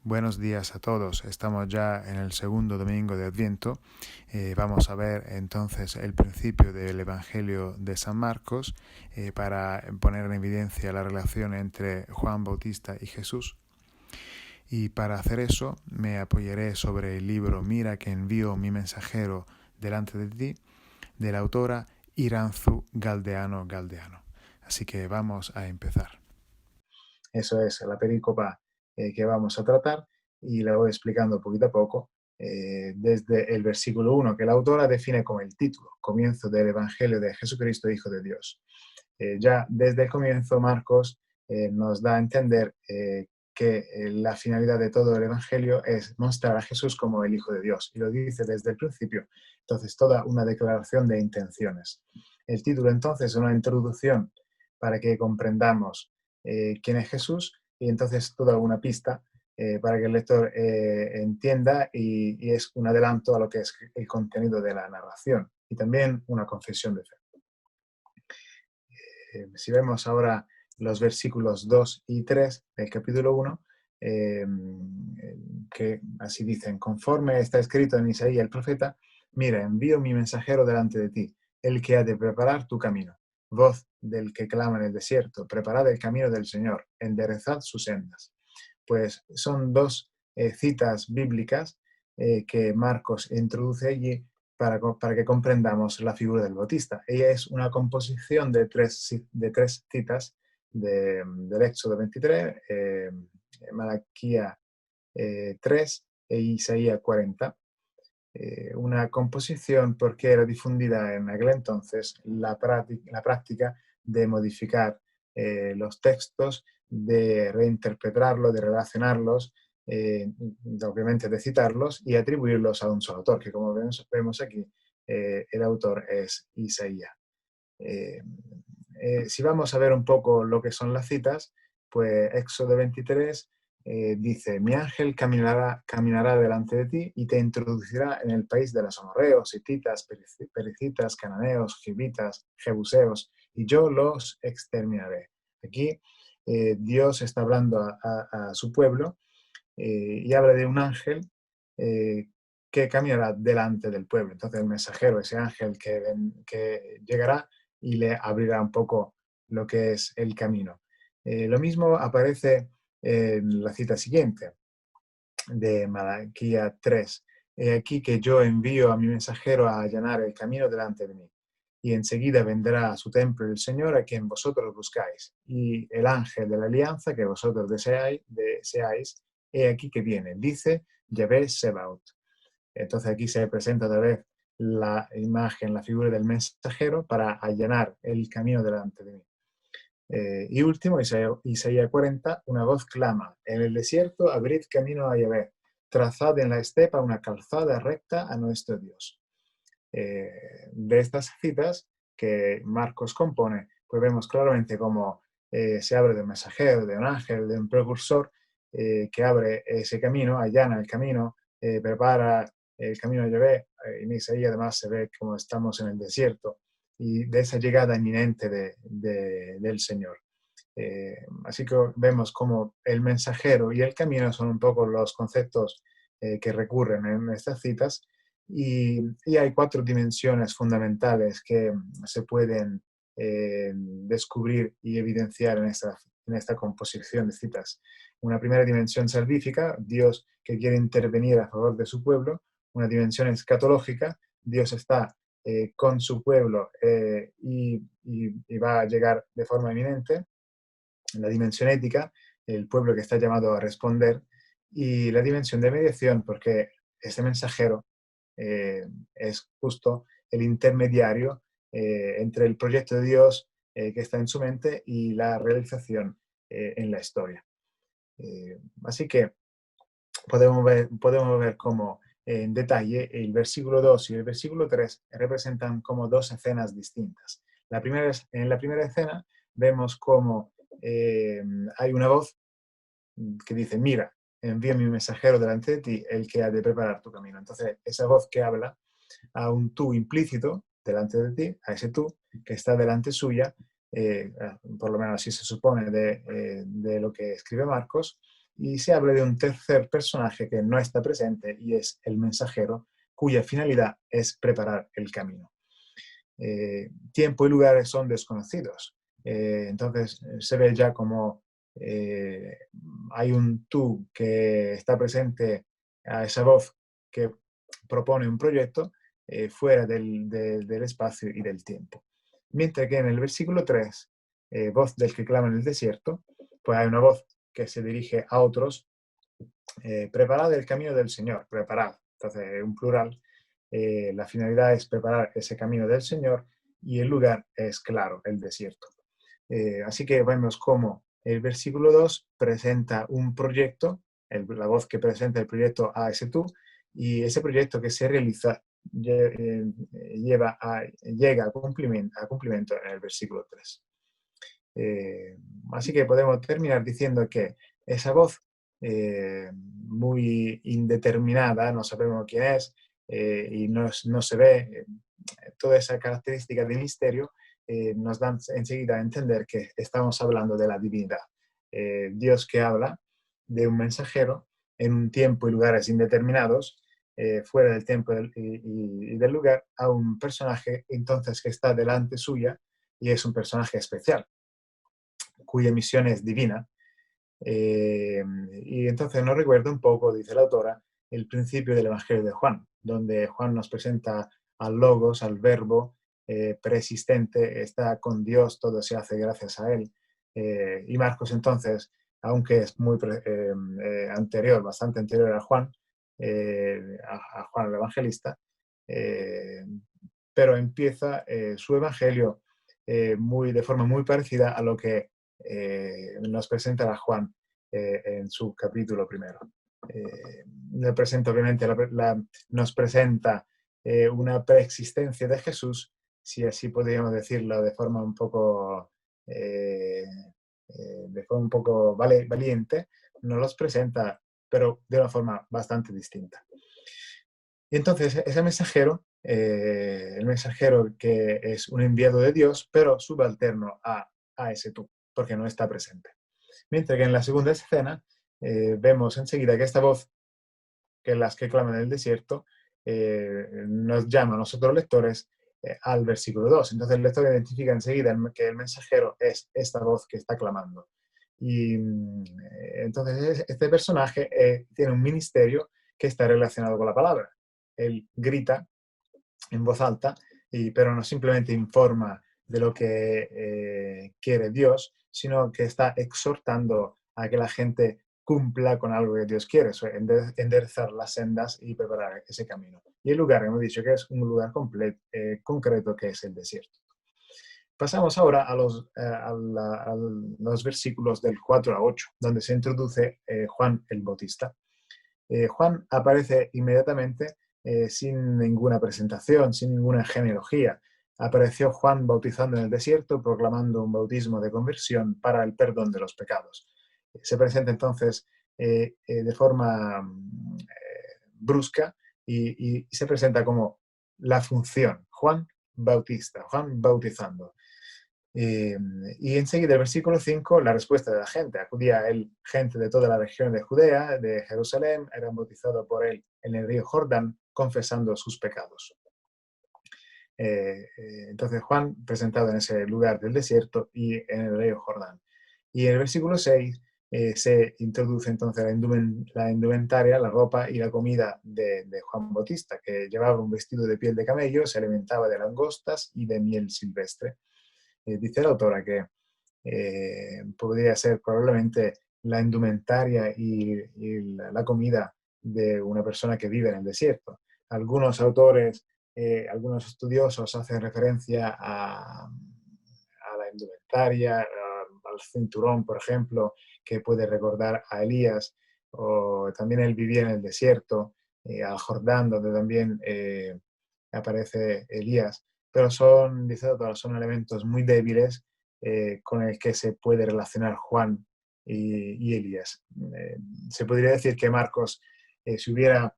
Buenos días a todos. Estamos ya en el segundo domingo de Adviento. Vamos a ver entonces el principio del Evangelio de San Marcos para poner en evidencia la relación entre Juan Bautista y Jesús. Y para hacer eso me apoyaré sobre el libro Mira que envío mi mensajero delante de ti, de la autora Iranzu Galdeano Galdeano. Así que vamos a empezar. Eso es la perícopa que vamos a tratar y la voy explicando poquito a poco desde el versículo 1 que la autora define como el título, comienzo del Evangelio de Jesucristo, Hijo de Dios. Ya desde el comienzo Marcos nos da a entender que la finalidad de todo el Evangelio es mostrar a Jesús como el Hijo de Dios, y lo dice desde el principio. Entonces, toda una declaración de intenciones. El título entonces es una introducción para que comprendamos quién es Jesús, y entonces toda una pista para que el lector entienda y es un adelanto a lo que es el contenido de la narración y también una confesión de fe. Si vemos ahora los versículos 2 y 3 del capítulo 1, que así dicen: conforme está escrito en Isaías el profeta, mira, envío mi mensajero delante de ti, el que ha de preparar tu camino. Voz del que clama en el desierto, preparad el camino del Señor, enderezad sus sendas. Pues son dos citas bíblicas que Marcos introduce allí para que comprendamos la figura del Bautista. Ella es una composición de tres citas del Éxodo 23, Malaquía 3 e Isaías 40. Una composición porque era difundida en aquel entonces la práctica de modificar los textos, de reinterpretarlos, de relacionarlos, obviamente de citarlos y atribuirlos a un solo autor, que como vemos aquí, el autor es Isaías. Si vamos a ver un poco lo que son las citas, pues Éxodo 23 dice: mi ángel caminará delante de ti y te introducirá en el país de los amorreos, hititas, pericitas, cananeos, gibitas, jebuseos, y yo los exterminaré. Aquí Dios está hablando a su pueblo y habla de un ángel que caminará delante del pueblo. Entonces el mensajero, ese ángel que llegará y le abrirá un poco lo que es el camino. Lo mismo aparece en la cita siguiente de Malaquía 3. He aquí que yo envío a mi mensajero a allanar el camino delante de mí, y enseguida vendrá a su templo el Señor a quien vosotros buscáis, y el ángel de la alianza que vosotros deseáis, he aquí que viene, dice Yahvé Sebaot. Entonces aquí se presenta otra vez la imagen, la figura del mensajero para allanar el camino delante de mí. Y último, Isaías 40, una voz clama: en el desierto abrid camino a Yahvé, trazad en la estepa una calzada recta a nuestro Dios. De estas citas que Marcos compone, pues vemos claramente cómo se habla de un mensajero, de un ángel, de un precursor que abre ese camino, allana el camino, prepara el camino a Yahvé. En Isaías además se ve como estamos en el desierto y de esa llegada inminente del Señor. Así que vemos como el mensajero y el camino son un poco los conceptos que recurren en estas citas, y hay cuatro dimensiones fundamentales que se pueden descubrir y evidenciar en esta composición de citas. Una primera dimensión salvífica, Dios que quiere intervenir a favor de su pueblo. Una dimensión escatológica, Dios está con su pueblo y va a llegar de forma inminente. La dimensión ética, el pueblo que está llamado a responder, y la dimensión de mediación, porque ese mensajero es justo el intermediario entre el proyecto de Dios que está en su mente y la realización en la historia. Así que podemos ver cómo en detalle el versículo 2 y el versículo 3 representan como dos escenas distintas. En la primera escena vemos cómo hay una voz que dice: mira, envía mi mensajero delante de ti, el que ha de preparar tu camino. Entonces, esa voz que habla a un tú implícito delante de ti, a ese tú que está delante suya, por lo menos así se supone de lo que escribe Marcos, y se habla de un tercer personaje que no está presente y es el mensajero, cuya finalidad es preparar el camino. Tiempo y lugares son desconocidos. Entonces se ve ya como hay un tú que está presente a esa voz que propone un proyecto fuera del espacio y del tiempo. Mientras que en el versículo 3, voz del que clama en el desierto, pues hay una voz que se dirige a otros, preparad el camino del Señor, preparad, entonces un plural, la finalidad es preparar ese camino del Señor y el lugar es claro, el desierto. Así que vemos cómo el versículo 2 presenta un proyecto, la voz que presenta el proyecto a ese tú, y ese proyecto que se realiza llega a cumplimiento en el versículo 3. Así que podemos terminar diciendo que esa voz muy indeterminada, no sabemos quién es y no se ve toda esa característica de misterio, nos dan enseguida a entender que estamos hablando de la divinidad. Dios que habla de un mensajero en un tiempo y lugares indeterminados, fuera del tiempo y del lugar, a un personaje entonces que está delante suya y es un personaje especial, cuya misión es divina. Y entonces nos recuerda un poco, dice la autora, el principio del Evangelio de Juan, donde Juan nos presenta al Logos, al Verbo preexistente, está con Dios, todo se hace gracias a Él. Y Marcos entonces, aunque es muy anterior, bastante anterior a Juan, a Juan el Evangelista, pero empieza su Evangelio de forma muy parecida a lo que nos presenta a Juan en su capítulo primero. Nos presenta, obviamente, nos presenta una preexistencia de Jesús, si así podríamos decirlo de forma un poco, valiente, nos los presenta, pero de una forma bastante distinta. Y entonces ese mensajero, el mensajero que es un enviado de Dios, pero subalterno a ese tú, porque no está presente. Mientras que en la segunda escena vemos enseguida que esta voz, que es las que claman en el desierto, nos llama a nosotros lectores al versículo 2. Entonces el lector identifica enseguida que el mensajero es esta voz que está clamando. Y entonces este personaje tiene un ministerio que está relacionado con la palabra. Él grita en voz alta, pero no simplemente informa de lo que quiere Dios, sino que está exhortando a que la gente cumpla con algo que Dios quiere, eso, enderezar las sendas y preparar ese camino. Y el lugar, hemos dicho que es un lugar concreto, que es el desierto. Pasamos ahora a los versículos del 4 a 8, donde se introduce Juan el Bautista. Juan aparece inmediatamente sin ninguna presentación, sin ninguna genealogía. Apareció Juan bautizando en el desierto, proclamando un bautismo de conversión para el perdón de los pecados. Se presenta entonces de forma brusca y se presenta como la función, Juan Bautista, Juan bautizando. Y enseguida, el versículo 5, la respuesta de la gente. Acudía a él gente de toda la región de Judea, de Jerusalén, eran bautizados por él en el río Jordán, confesando sus pecados. Entonces Juan, presentado en ese lugar del desierto y en el río Jordán. Y en el versículo 6 se introduce entonces la indumentaria, la ropa y la comida de Juan Bautista, que llevaba un vestido de piel de camello, se alimentaba de langostas y de miel silvestre. Dice la autora que podría ser probablemente la indumentaria y la comida de una persona que vive en el desierto. Algunos autores, algunos estudiosos hacen referencia a la indumentaria, al cinturón, por ejemplo, que puede recordar a Elías, o también él vivía en el desierto, al Jordán, donde también aparece Elías, pero dice autor, son elementos muy débiles con el que se puede relacionar Juan y Elías. Se podría decir que Marcos, si hubiera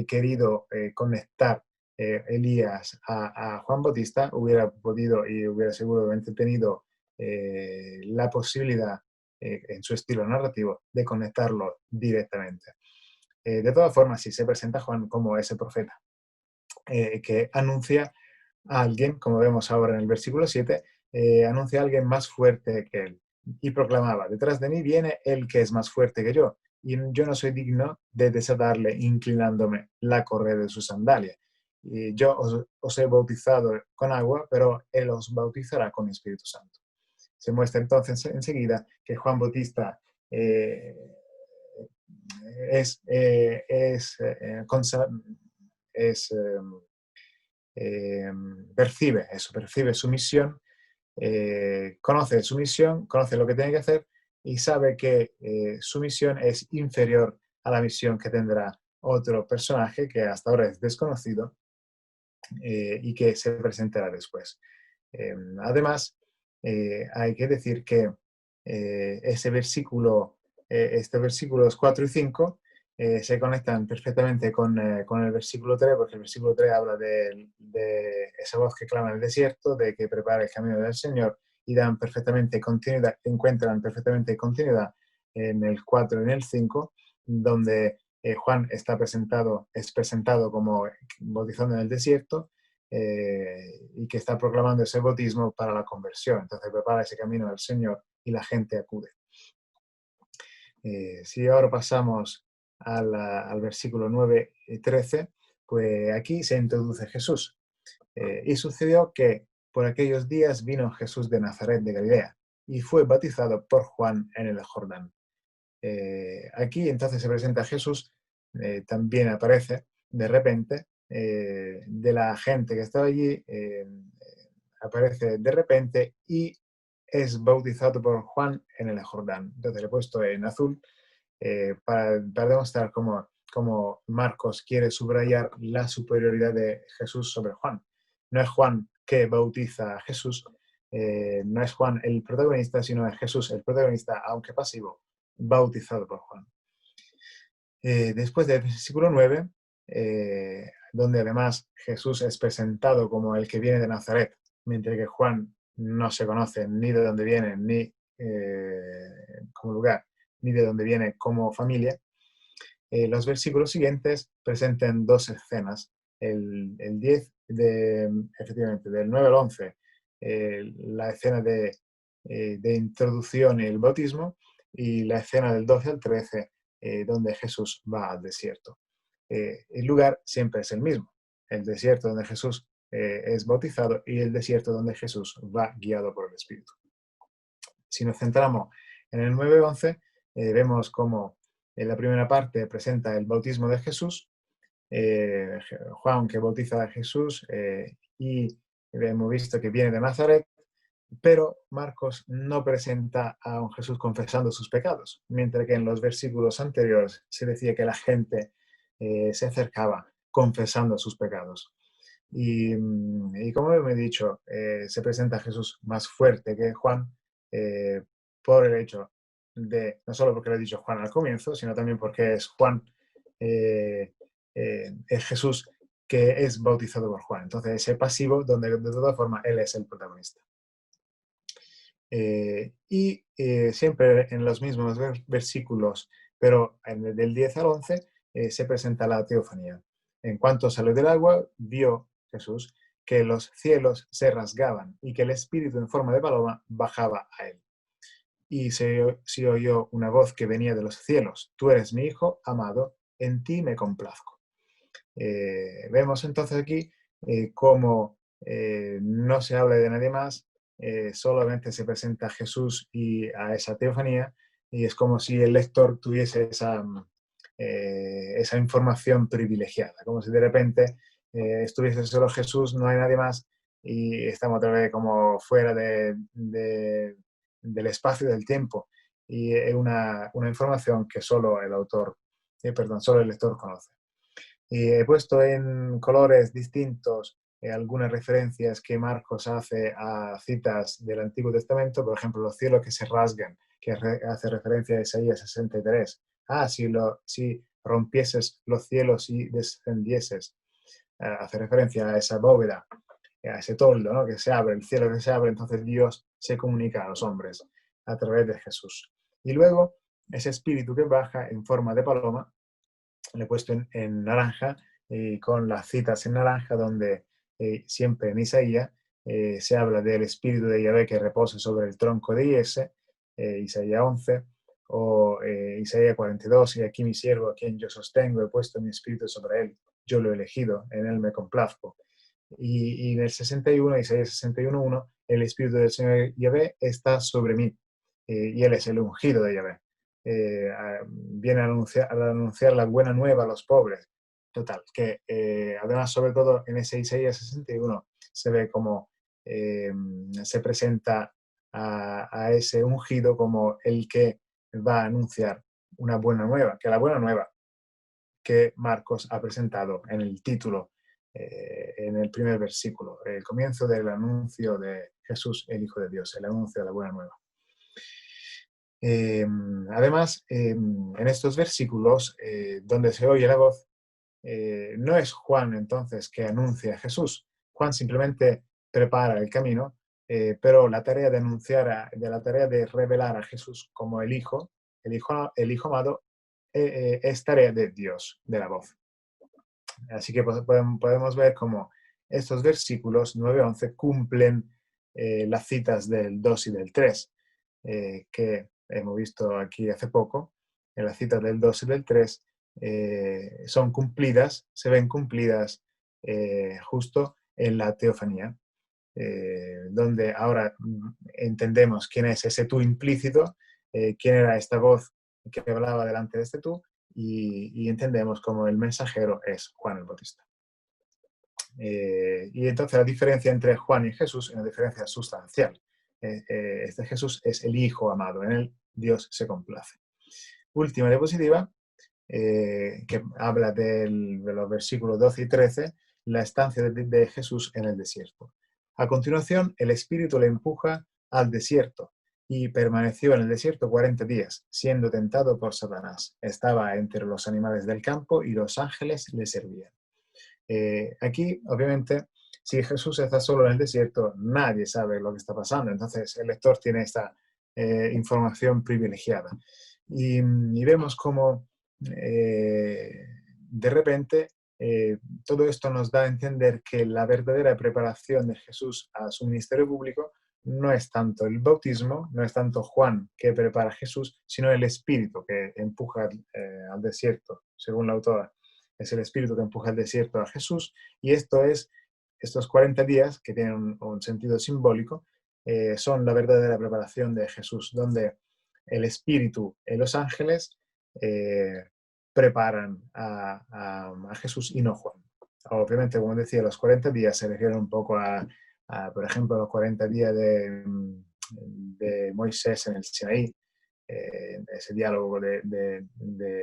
querido conectar Elías a Juan Bautista, hubiera podido y hubiera seguramente tenido la posibilidad en su estilo narrativo, de conectarlo directamente. De todas formas, sí se presenta Juan como ese profeta que anuncia a alguien, como vemos ahora en el versículo 7, anuncia a alguien más fuerte que él. Y proclamaba, detrás de mí viene el que es más fuerte que yo, y yo no soy digno de desatarle inclinándome la correa de su sandalia. Y yo os he bautizado con agua, pero él os bautizará con Espíritu Santo. Se muestra entonces enseguida que Juan Bautista eh, es, es percibe eso, percibe su misión, conoce su misión, conoce lo que tiene que hacer y sabe que su misión es inferior a la misión que tendrá otro personaje que hasta ahora es desconocido y que se presentará después. Además, hay que decir que ese versículo, estos versículos 4 y 5 se conectan perfectamente con el versículo 3, porque el versículo 3 habla de esa voz que clama en el desierto, de que prepara el camino del Señor, y dan perfectamente continuidad, encuentran perfectamente continuidad en el 4 y en el 5, donde Juan es presentado como bautizando en el desierto, y que está proclamando ese bautismo para la conversión. Entonces prepara ese camino del Señor y la gente acude. Si ahora pasamos al versículo 9 y 13, pues aquí se introduce Jesús. Y sucedió que por aquellos días vino Jesús de Nazaret de Galilea y fue bautizado por Juan en el Jordán. Aquí entonces se presenta Jesús, también aparece de repente, de la gente que estaba allí, aparece de repente y es bautizado por Juan en el Jordán. Entonces le he puesto en azul para demostrar cómo Marcos quiere subrayar la superioridad de Jesús sobre Juan. No es Juan que bautiza a Jesús, no es Juan el protagonista, sino es Jesús el protagonista, aunque pasivo, bautizado por Juan. Después del versículo 9, donde además Jesús es presentado como el que viene de Nazaret, mientras que Juan no se conoce ni de dónde viene, ni como lugar, ni de dónde viene como familia. Los versículos siguientes presentan dos escenas. El 10, efectivamente, del 9 al 11, la escena de introducción y el bautismo, y la escena del 12 al 13, donde Jesús va al desierto. El lugar siempre es el mismo, el desierto donde Jesús es bautizado y el desierto donde Jesús va guiado por el Espíritu. Si nos centramos en el 9-11, vemos cómo en la primera parte presenta el bautismo de Jesús, Juan que bautiza a Jesús, y hemos visto que viene de Nazaret, pero Marcos no presenta a un Jesús confesando sus pecados, mientras que en los versículos anteriores se decía que la gente se acercaba confesando sus pecados. Y como he dicho, se presenta a Jesús más fuerte que Juan, eh, por el hecho de, no solo porque lo he dicho Juan al comienzo, sino también porque es Juan, es Jesús que es bautizado por Juan. Entonces, ese pasivo donde de todas formas él es el protagonista. Siempre en los mismos versículos, pero del 10 al 11, se presenta la teofanía. En cuanto salió del agua, vio Jesús que los cielos se rasgaban y que el Espíritu en forma de paloma bajaba a él. Y se oyó una voz que venía de los cielos: tú eres mi Hijo amado, en ti me complazco. Vemos entonces aquí cómo no se habla de nadie más, solamente se presenta a Jesús y a esa teofanía, y es como si el lector tuviese esa información privilegiada, como si de repente estuviese solo Jesús, no hay nadie más, y estamos otra vez como fuera del espacio y del tiempo, y es una información que solo el autor, solo el lector conoce. Y he puesto en colores distintos algunas referencias que Marcos hace a citas del Antiguo Testamento, por ejemplo, los cielos que se rasgan, que hace referencia a Isaías 63. Si rompieses los cielos y descendieses, hace referencia a esa bóveda, a ese toldo, ¿no?, que se abre, el cielo que se abre, entonces Dios se comunica a los hombres a través de Jesús. Y luego ese espíritu que baja en forma de paloma, le he puesto en naranja, con las citas en naranja, donde siempre en Isaías se habla del espíritu de Yahvé que reposa sobre el tronco de Yese, Isaías 11, o Isaías 42, y aquí mi siervo, a quien yo sostengo, he puesto mi espíritu sobre él, yo lo he elegido, en él me complazco. Y en el 61, Isaías 61:1, el espíritu del Señor Yahvé está sobre mí, y él es el ungido de Yahvé. Viene a anunciar la buena nueva a los pobres. Total, que además, sobre todo en ese Isaías 61, se ve como se presenta a ese ungido como el que va a anunciar una buena nueva, que la buena nueva que Marcos ha presentado en el título, en el primer versículo, el comienzo del anuncio de Jesús, el Hijo de Dios, el anuncio de la buena nueva. Además, en estos versículos donde se oye la voz, no es Juan entonces que anuncia a Jesús. Juan simplemente prepara el camino, pero la tarea de anunciar, la tarea de revelar a Jesús como el hijo amado, es tarea de Dios, de la voz. Así que podemos ver cómo estos versículos 9-11 cumplen las citas del 2 y del 3, que hemos visto aquí hace poco. En las citas del 2 y del 3 son cumplidas, se ven cumplidas justo en la teofanía, donde ahora entendemos quién es ese tú implícito, quién era esta voz que hablaba delante de este tú, y entendemos como el mensajero es Juan el Bautista. Y entonces la diferencia entre Juan y Jesús es una diferencia sustancial. Este Jesús es el Hijo amado, en él Dios se complace. Última diapositiva, que habla de los versículos 12 y 13, la estancia de Jesús en el desierto. A continuación, el Espíritu le empuja al desierto y permaneció en el desierto 40 días, siendo tentado por Satanás. Estaba entre los animales del campo y los ángeles le servían. Aquí, obviamente, si Jesús está solo en el desierto, nadie sabe lo que está pasando. Entonces, el lector tiene esta información privilegiada. Y vemos cómo de repente todo esto nos da a entender que la verdadera preparación de Jesús a su ministerio público no es tanto el bautismo, no es tanto Juan que prepara a Jesús, sino el Espíritu que empuja al desierto, según la autora. Es el Espíritu que empuja al desierto a Jesús, y estos 40 días, que tienen un sentido simbólico, son la verdadera preparación de Jesús, donde el Espíritu y los ángeles preparan a Jesús y no Juan. Obviamente, como decía, los 40 días se refieren un poco por ejemplo, los 40 días de Moisés en el Sinaí, ese diálogo de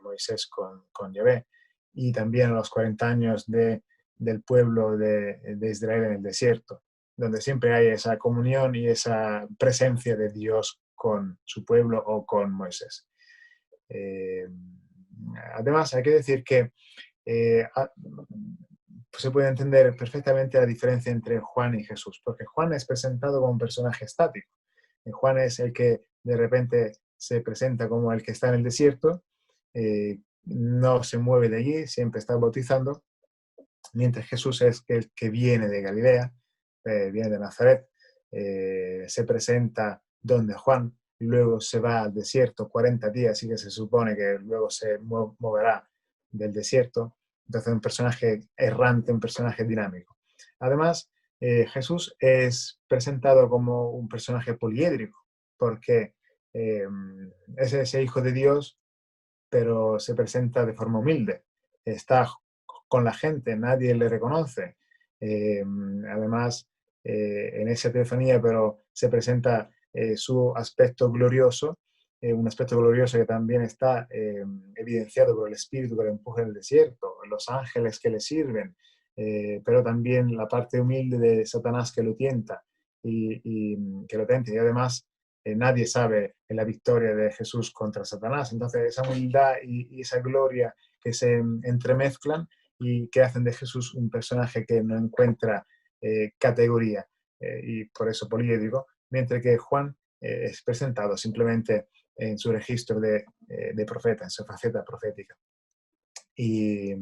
Moisés con Yahvé, y también los 40 años del pueblo de Israel en el desierto, donde siempre hay esa comunión y esa presencia de Dios con su pueblo o con Moisés. Además, hay que decir que se puede entender perfectamente la diferencia entre Juan y Jesús, porque Juan es presentado como un personaje estático. Juan es el que de repente se presenta como el que está en el desierto, no se mueve de allí, siempre está bautizando, mientras Jesús es el que viene de Galilea, viene de Nazaret, se presenta donde Juan, y luego se va al desierto 40 días, y que se supone que luego se moverá del desierto. Entonces, un personaje errante, un personaje dinámico. Además, Jesús es presentado como un personaje poliédrico, porque es ese hijo de Dios, pero se presenta de forma humilde. Está con la gente, nadie le reconoce. Además, en esa teofanía, pero se presenta su aspecto glorioso, un aspecto glorioso que también está evidenciado por el Espíritu que le empuja en el desierto, los ángeles que le sirven, pero también la parte humilde de Satanás que lo tienta y que lo tenta. Y además, nadie sabe la victoria de Jesús contra Satanás. Entonces, esa humildad y esa gloria que se entremezclan y que hacen de Jesús un personaje que no encuentra categoría, y por eso poliédrico, mientras que Juan es presentado simplemente en su registro de profeta, en su faceta profética. Y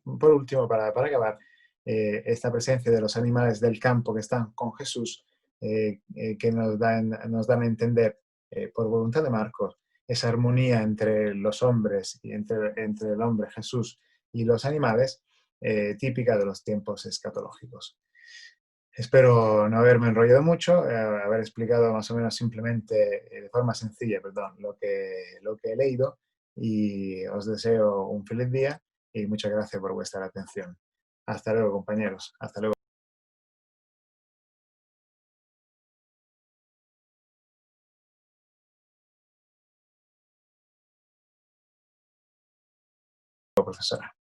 por último, para acabar, esta presencia de los animales del campo que están con Jesús, que nos dan a entender, por voluntad de Marcos, esa armonía entre los hombres y entre el hombre Jesús y los animales, típica de los tiempos escatológicos. Espero no haberme enrollado mucho, haber explicado más o menos simplemente, de forma sencilla, perdón, lo que he leído, y os deseo un feliz día y muchas gracias por vuestra atención. Hasta luego, compañeros. Hasta luego, profesora.